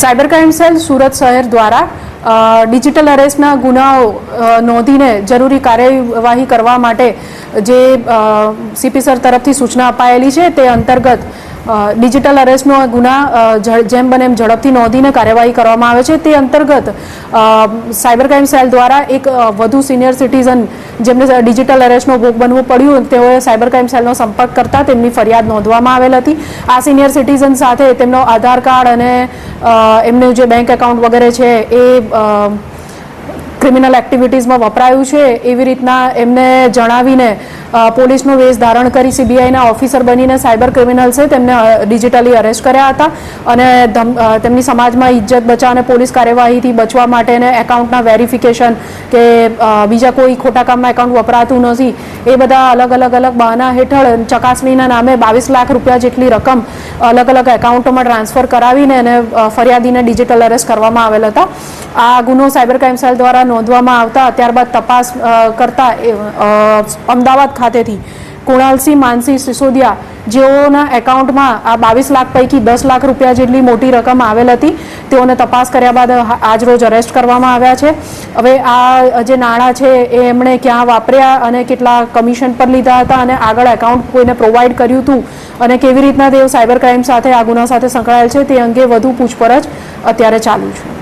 Cyber crime cell Surat શહેર દ્વારા digital અરેસ્ટના ગુનાઓ નોંધીને જરૂરી કાર્યવાહી કરવા માટે જે સીપી સર તરફથી સૂચના અપાયેલી છે તે અંતર્ગત ડિજિટલ અરેસ્ટનો ગુના જેમ બને એમ ઝડપથી નોંધીને કાર્યવાહી કરવામાં આવે છે। તે અંતર્ગત સાયબર ક્રાઇમ સેલ દ્વારા એક વધુ સિનિયર સિટીઝન જેમને ડિજિટલ અરેસ્ટનો ભોગ બનવું પડ્યું તેઓએ સાયબર ક્રાઇમ સેલનો સંપર્ક કરતા તેમની ફરિયાદ નોંધવામાં આવેલ હતી। આ સિનિયર સિટીઝન સાથે તેમનો આધાર કાર્ડ અને એમનું જે બેંક એકાઉન્ટ વગેરે છે એ ક્રિમિનલ એક્ટિવિટીઝમાં વપરાયું છે એવી રીતના એમને જણાવીને પોલીસનો વેશ ધારણ કરી સીબીઆઈના ઓફિસર બનીને સાયબર ક્રિમિનલ્સે તેમને ડિજિટલી અરેસ્ટ કર્યા હતા અને તેમની સમાજમાં ઇજ્જત બચાવ અને પોલીસ કાર્યવાહીથી બચવા માટે અને એકાઉન્ટના વેરિફિકેશન કે બીજા કોઈ ખોટા કામમાં એકાઉન્ટ વપરાતું નથી એ બધા અલગ અલગ બહાના હેઠળ ચકાસણીના નામે 22 લાખ રૂપિયા જેટલી રકમ અલગ અલગ એકાઉન્ટોમાં ટ્રાન્સફર કરાવીને અને ફરિયાદીને ડિજિટલ અરેસ્ટ કરવામાં આવેલ હતા। આ ગુનો સાયબર ક્રાઇમ સેલ દ્વારા નોંધવામાં આવતા ત્યારબાદ તપાસ કરતા અમદાવાદ ખાતેથી કુણાલસિંહ માનસિંહ સિસોદિયા જેઓના એકાઉન્ટમાં આ 22 લાખ પૈકી 10 લાખ રૂપિયા જેટલી મોટી રકમ આવેલ હતી તેઓને તપાસ કર્યા બાદ આજરોજ અરેસ્ટ કરવામાં આવ્યા છે। હવે આ જે નાણાં છે એ એમણે ક્યાં વાપર્યા અને કેટલા કમિશન પર લીધા હતા અને આગળ એકાઉન્ટ કોઈને પ્રોવાઈડ કર્યું હતું અને કેવી રીતના તેઓ સાયબર ક્રાઇમ સાથે આ ગુના સાથે સંકળાયેલ છે તે અંગે વધુ પૂછપરછ અત્યારે ચાલુ છે।